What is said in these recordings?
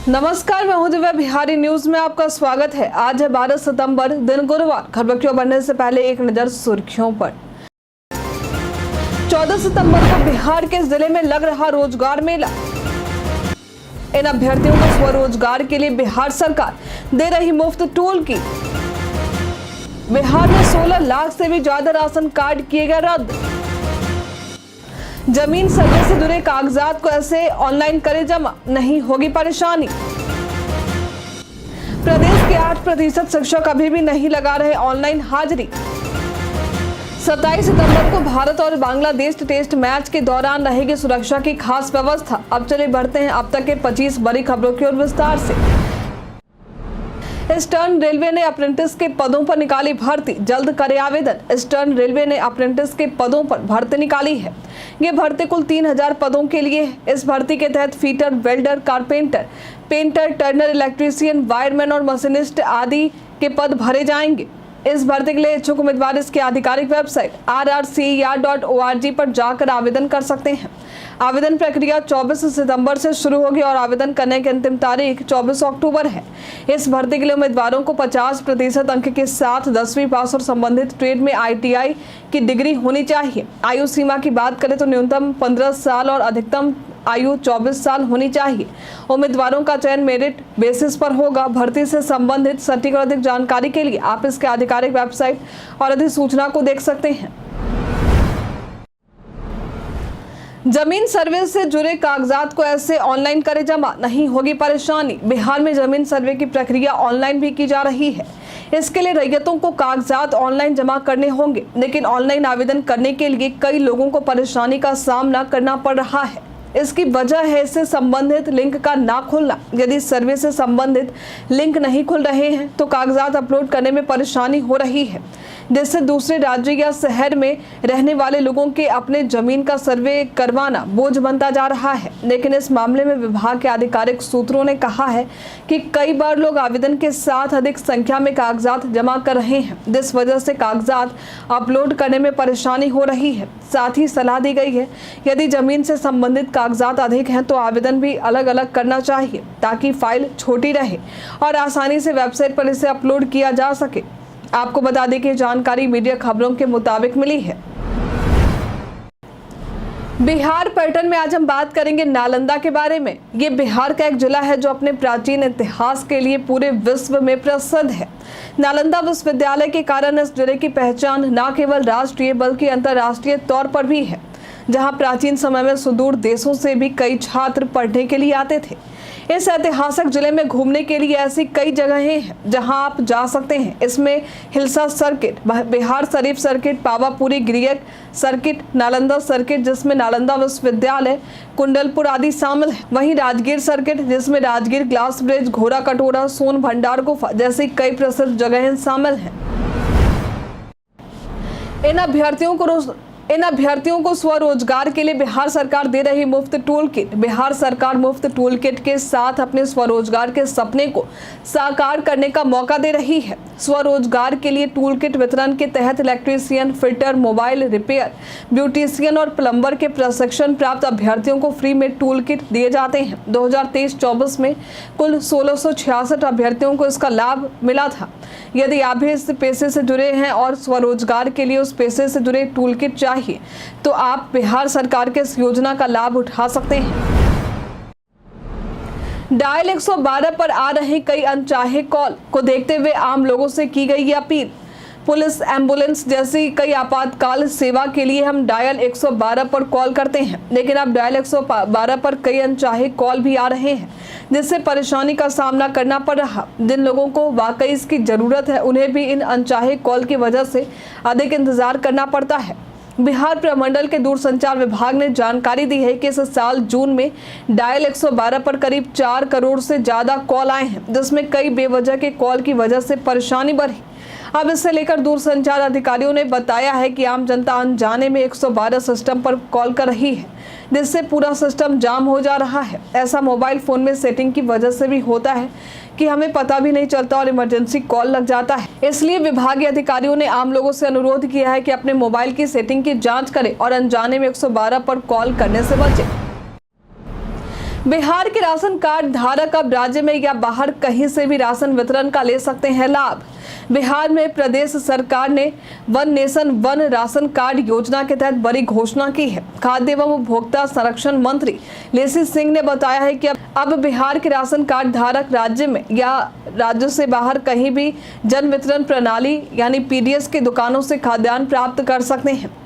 नमस्कार, मैं हूं दिव्या। बिहारी न्यूज में आपका स्वागत है। आज है 12 सितंबर, दिन गुरुवार। खबरों बढ़ने से पहले एक नजर सुर्खियों पर। 14 सितंबर को बिहार के जिले में लग रहा रोजगार मेला। इन अभ्यर्थियों को स्वरोजगार के लिए बिहार सरकार दे रही मुफ्त टूल किट। बिहार में 16 लाख से भी ज्यादा राशन कार्ड किए गए रद्द। जमीन सर्वे से जुड़े कागजात को ऐसे ऑनलाइन करे जमा, नहीं होगी परेशानी। प्रदेश के 8% शिक्षक अभी भी नहीं लगा रहे ऑनलाइन हाजिरी। 27 सितंबर को भारत और बांग्लादेश टेस्ट मैच के दौरान रहेगी सुरक्षा की खास व्यवस्था। अब चले बढ़ते हैं अब तक के 25 बड़ी खबरों की ओर विस्तार से। ईस्टर्न रेलवे ने अप्रेंटिस के पदों पर निकाली भर्ती, जल्द करे आवेदन। ईस्टर्न रेलवे ने अप्रेंटिस के पदों पर भर्ती निकाली है। ये भर्ती कुल 3000 पदों के लिए है। इस भर्ती के तहत fitter, welder, carpenter, painter, Turner, electrician, wireman और मशीनिस्ट आदि के पद भरे जाएंगे। इस भर्ती के लिए इच्छुक उम्मीदवार इसकी आधिकारिक वेबसाइट rrcer.org पर जाकर आवेदन कर सकते हैं। आवेदन प्रक्रिया 24 सितंबर से शुरू होगी और आवेदन करने की अंतिम तारीख 24 अक्टूबर है। इस भर्ती के लिए उम्मीदवारों को 50% अंक के साथ 10वीं पास और संबंधित ट्रेड में ITI की डिग्री होनी चाहिए। आयु सीमा की बात करें तो न्यूनतम 15 साल और अधिकतम आयु 24 साल होनी चाहिए। उम्मीदवारों का चयन मेरिट बेसिस पर होगा। भर्ती से संबंधित सटीक और अधिक जानकारी के लिए आप इसके आधिकारिक वेबसाइट और अधिसूचना को देख सकते हैं। जमीन सर्वे से जुड़े कागजात को ऐसे ऑनलाइन करे जमा, नहीं होगी परेशानी। बिहार में जमीन सर्वे की प्रक्रिया ऑनलाइन भी की जा रही है। इसके लिए रैयतों को कागजात ऑनलाइन जमा करने होंगे, लेकिन ऑनलाइन आवेदन करने के लिए कई लोगों को परेशानी का सामना करना पड़ रहा है। इसकी वजह है इससे संबंधित लिंक का ना खुलना। यदि सर्वे से संबंधित लिंक नहीं खुल रहे हैं तो कागजात अपलोड करने में परेशानी हो रही है, जिससे दूसरे राज्य या शहर में रहने वाले लोगों के अपने जमीन का सर्वे करवाना बोझ बनता जा रहा है। लेकिन इस मामले में विभाग के आधिकारिक सूत्रों ने कहा है कि कई बार लोग आवेदन के साथ अधिक संख्या में कागजात जमा कर रहे हैं, जिस वजह से कागजात अपलोड करने में परेशानी हो रही है। साथ ही सलाह दी गई है यदि जमीन से संबंधित कागजात अधिक हैं तो आवेदन भी अलग अलग करना चाहिए, ताकि फाइल छोटी रहे और आसानी से वेबसाइट पर इसे अपलोड किया जा सके। आपको बता दें कि जानकारी मीडिया खबरों के मुताबिक मिली है। बिहार पर्यटन में आज हम बात करेंगे नालंदा के बारे में। ये बिहार का एक जिला है जो अपने प्राचीन इतिहास के लिए पूरे विश्व में प्रसिद्ध है। नालंदा विश्वविद्यालय के कारण इस जिले की पहचान न केवल राष्ट्रीय बल्कि अंतर्राष्ट्रीय तौर पर भी है, जहां प्राचीन समय में सुदूर देशों से भी कई छात्र पढ़ने के लिए आते थे। इस ऐतिहासिक जिले में घूमने के लिए ऐसी कई जगहें हैं जहां आप जा सकते हैं। इसमें Hilsa circuit, Bihar Sharif circuit, Pawapuri Giriyak circuit, Nalanda circuit जिसमें नालंदा विश्वविद्यालय, कुंडलपुर आदि शामिल है। वहीं राजगीर सर्किट जिसमें राजगीर, ग्लास ब्रिज, घोड़ा कटोरा, सोन भंडार गुफा जैसी कई प्रसिद्ध जगहें शामिल हैं। इन अभ्यर्थियों को स्वरोजगार के लिए बिहार सरकार दे रही मुफ्त टूल किट। बिहार सरकार मुफ्त टूल किट के साथ अपने स्वरोजगार के सपने को साकार करने का मौका दे रही है। स्वरोजगार के लिए टूल किट वितरण के तहत electrician, fitter, mobile repair, beautician और प्लम्बर के प्रशिक्षण प्राप्त अभ्यर्थियों को फ्री में टूल किट दिए जाते हैं। 2023-24 में कुल 1666 अभ्यर्थियों को इसका लाभ मिला था। यदि आप भी इस पेशे से जुड़े हैं और स्वरोजगार के लिए उस पेशे से जुड़े टूल किट चाहिए तो आप बिहार सरकार के इस योजना का लाभ उठा सकते हैं। डायल 112 पर आ रहे कई अनचाहे कॉल को देखते हुए आम लोगों से की गई ये अपील। पुलिस, एम्बुलेंस जैसी कई आपातकाल सेवा के लिए हम डायल 112 पर कॉल करते हैं, लेकिन अब डायल 112 पर कई अनचाहे कॉल भी आ रहे हैं, जिससे परेशानी का सामना करना पड़ रहा। जिन लोगों को वाकई इसकी जरूरत है उन्हें भी इन अनचाहे कॉल की वजह से अधिक इंतजार करना पड़ता है। बिहार प्रमंडल के दूरसंचार विभाग ने जानकारी दी है कि इस साल जून में डायल 112 पर करीब 4 करोड़ से ज्यादा कॉल आए हैं, जिसमें कई बेवजह के कॉल की वजह से परेशानी बढ़ी। अब इससे लेकर दूरसंचार अधिकारियों ने बताया है कि आम जनता अनजाने में 112 सिस्टम पर कॉल कर रही है, जिससे पूरा सिस्टम जाम हो जा रहा है। ऐसा मोबाइल फोन में सेटिंग की वजह से भी होता है कि हमें पता भी नहीं चलता और इमरजेंसी कॉल लग जाता है। इसलिए विभागीय अधिकारियों ने आम लोगों से अनुरोध किया है कि अपने मोबाइल की सेटिंग की जांच करें और अनजाने में 112 पर कॉल करने से बचें। बिहार के राशन कार्ड धारक अब राज्य में या बाहर कहीं से भी राशन वितरण का ले सकते हैं लाभ। बिहार में प्रदेश सरकार ने one nation one ration card योजना के तहत बड़ी घोषणा की है। खाद्य एवं उपभोक्ता संरक्षण मंत्री लेसी सिंह ने बताया है कि अब बिहार के राशन कार्ड धारक राज्य में या राज्य से बाहर कहीं भी जन वितरण प्रणाली यानी पीडीएस की दुकानों से खाद्यान्न प्राप्त कर सकते हैं।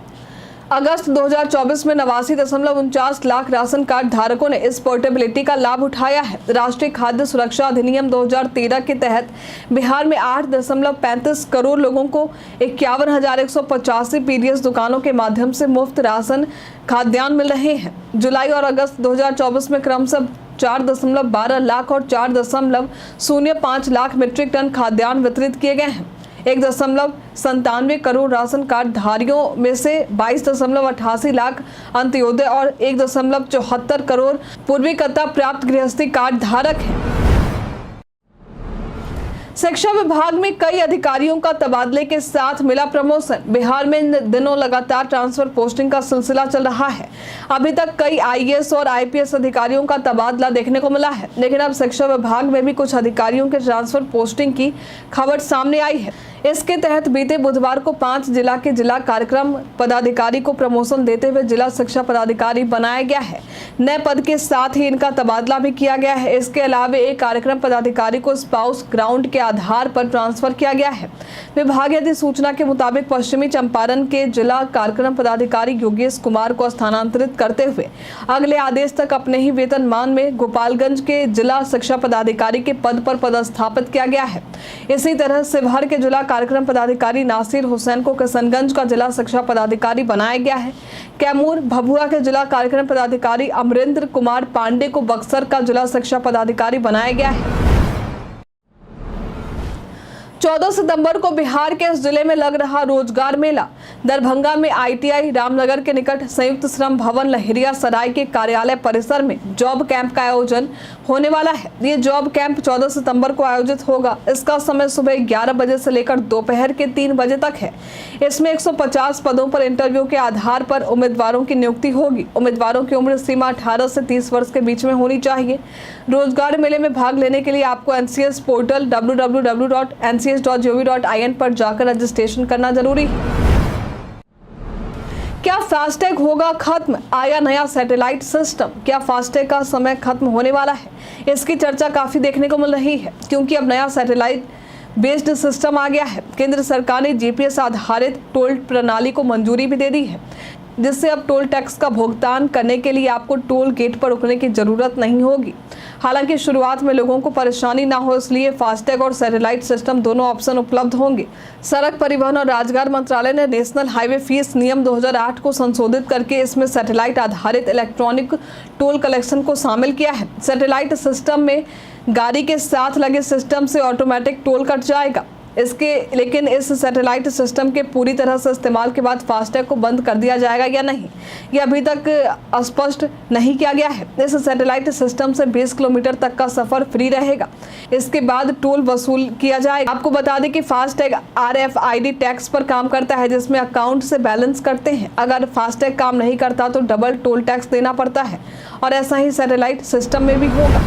अगस्त 2024 में 89.49 लाख राशन कार्ड धारकों ने इस पोर्टेबिलिटी का लाभ उठाया है। राष्ट्रीय खाद्य सुरक्षा अधिनियम 2013 के तहत बिहार में 8.35 करोड़ लोगों को 51,185 पीडीएस दुकानों के माध्यम से मुफ्त राशन खाद्यान्न मिल रहे हैं। जुलाई और अगस्त 2024 में क्रमशः 4.12 लाख और 4.05 लाख मीट्रिक टन खाद्यान्न वितरित किए गए हैं। 1.97 करोड़ राशन कार्ड धारियों में से 22.88 लाख अंत्योदय और 1.74 करोड़ पूर्वी कत्ता प्राप्त गृहस्थी कार्ड धारक हैं। शिक्षा विभाग में कई अधिकारियों का तबादले के साथ मिला प्रमोशन। बिहार में इन दिनों लगातार ट्रांसफर पोस्टिंग का सिलसिला चल रहा है। अभी तक कई आईएएस और आईपीएस अधिकारियों का तबादला देखने को मिला है, लेकिन अब शिक्षा विभाग में भी कुछ अधिकारियों के ट्रांसफर पोस्टिंग की खबर सामने आई है। इसके तहत बीते बुधवार को 5 जिला के जिला कार्यक्रम पदाधिकारी को प्रमोशन देते हुए जिला शिक्षा पदाधिकारी बनाया गया है। नए पद के साथ ही इनका तबादला भी किया गया है। इसके अलावा एक कार्यक्रम पदाधिकारी को स्पाउस ग्राउंड के आधार पर ट्रांसफर किया गया है। विभागीय अधिसूचना के मुताबिक पश्चिमी चंपारण के जिला कार्यक्रम पदाधिकारी योगेश कुमार को स्थानांतरित करते हुए अगले आदेश तक अपने ही वेतनमान में गोपालगंज के जिला शिक्षा पदाधिकारी के पद पर पदस्थापित किया गया है। इसी तरह शिवहर के जिला कार्यक्रम पदाधिकारी नासिर हुसैन को किशनगंज का जिला शिक्षा पदाधिकारी बनाया गया है। कैमूर भभुआ के जिला कार्यक्रम पदाधिकारी अमरेंद्र कुमार पांडे को बक्सर का जिला शिक्षा पदाधिकारी बनाया गया है। 14 सितंबर को बिहार के इस जिले में लग रहा रोजगार मेला। दरभंगा में आईटीआई रामनगर के निकट संयुक्त श्रम भवन लहेरिया सराय के कार्यालय परिसर में जॉब कैंप का आयोजन होने वाला है। ये जॉब कैंप 14 सितंबर को आयोजित होगा। इसका समय सुबह 11 बजे से लेकर दोपहर के 3 बजे तक है। इसमें 150 पदों पर इंटरव्यू के आधार पर उम्मीदवारों की नियुक्ति होगी। उम्मीदवारों की उम्र सीमा 18 से 30 वर्ष के बीच में होनी चाहिए। रोजगार मेले में भाग लेने के लिए आपको एनसीएस पोर्टल www.ncs.gov.in पर जाकर रजिस्ट्रेशन करना जरूरी है। क्या फास्टैग होगा खत्म? आया नया सैटेलाइट सिस्टम। क्या फास्टैग का समय खत्म होने वाला है? इसकी चर्चा काफी देखने को मिल रही है, क्योंकि अब नया सैटेलाइट बेस्ड सिस्टम आ गया है। केंद्र सरकार ने जीपीएस आधारित टोल प्रणाली को मंजूरी भी दे दी है, जिससे अब टोल टैक्स का भुगतान करने के लिए आपको टोल गेट पर रुकने की जरूरत नहीं होगी। हालांकि शुरुआत में लोगों को परेशानी ना हो, इसलिए फास्टैग और सैटेलाइट सिस्टम दोनों ऑप्शन उपलब्ध होंगे। सड़क परिवहन और राजमार्ग मंत्रालय ने नेशनल हाईवे फीस नियम 2008 को संशोधित करके इसमें सैटेलाइट आधारित इलेक्ट्रॉनिक टोल कलेक्शन को शामिल किया है। सैटेलाइट सिस्टम में गाड़ी के साथ लगे सिस्टम से ऑटोमेटिक टोल कट जाएगा। लेकिन इस सैटेलाइट सिस्टम के पूरी तरह से इस्तेमाल के बाद फास्टैग को बंद कर दिया जाएगा या नहीं, ये अभी तक स्पष्ट नहीं किया गया है। इस सैटेलाइट सिस्टम से 20 किलोमीटर तक का सफर फ्री रहेगा। इसके बाद टोल वसूल किया जाएगा। आपको बता दें कि फास्टैग RFID टैक्स पर काम करता है, जिसमें अकाउंट से बैलेंस करते हैं। अगर फास्टैग काम नहीं करता तो डबल टोल टैक्स देना पड़ता है, और ऐसा ही सैटेलाइट सिस्टम में भी होगा।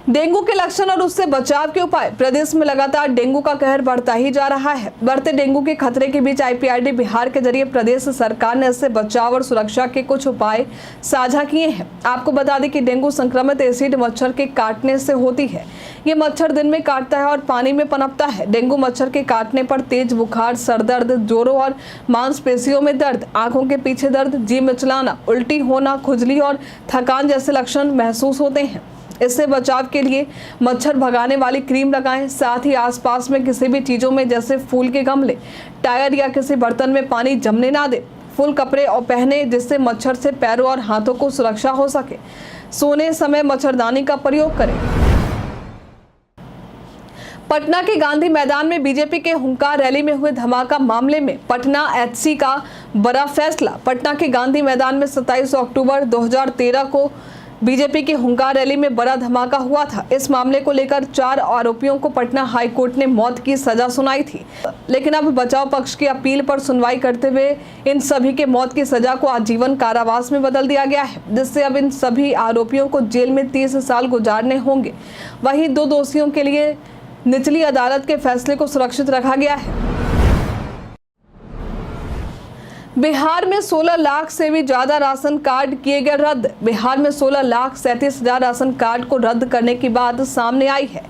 डेंगू के लक्षण और उससे बचाव के उपाय। प्रदेश में लगातार डेंगू का कहर बढ़ता ही जा रहा है। बढ़ते डेंगू के खतरे के बीच IPRD बिहार के जरिए प्रदेश सरकार ने इससे बचाव और सुरक्षा के कुछ उपाय साझा किए हैं। आपको बता दें कि डेंगू संक्रमित एसिड मच्छर के काटने से होती है। ये मच्छर दिन में काटता है और पानी में पनपता है। डेंगू मच्छर के काटने पर तेज बुखार, सर दर्द, जोड़ों और मांसपेशियों में दर्द, आंखों के पीछे दर्द, जी मिचलाना, उल्टी होना, खुजली और थकान जैसे लक्षण महसूस होते हैं। इससे बचाव के लिए मच्छर भगाने वाली क्रीम लगाएं। साथ ही आसपास में किसी भी चीजों में, जैसे फूल के गमले, टायर या किसी बर्तन में पानी जमने ना दें। फुल कपड़े और पहने, जिससे मच्छर से पैरों और हाथों को सुरक्षा हो सके। सोने समय मच्छरदानी का प्रयोग करें। पटना के गांधी मैदान में बीजेपी के हुंकार रैली में हुए धमाका मामले में पटना HC का बड़ा फैसला। पटना के गांधी मैदान में 27 अक्टूबर 2013 को बीजेपी की हुंकार रैली में बड़ा धमाका हुआ था। इस मामले को लेकर 4 आरोपियों को पटना हाई कोर्ट ने मौत की सजा सुनाई थी, लेकिन अब बचाव पक्ष की अपील पर सुनवाई करते हुए इन सभी के मौत की सजा को आजीवन कारावास में बदल दिया गया है, जिससे अब इन सभी आरोपियों को जेल में 30 साल गुजारने होंगे। वहीं 2 दोषियों के लिए निचली अदालत के फैसले को सुरक्षित रखा गया है। बिहार में 16 लाख से भी ज्यादा राशन कार्ड किए गए रद्द। बिहार में 16,37,000 राशन कार्ड को रद्द करने की बात सामने आई है।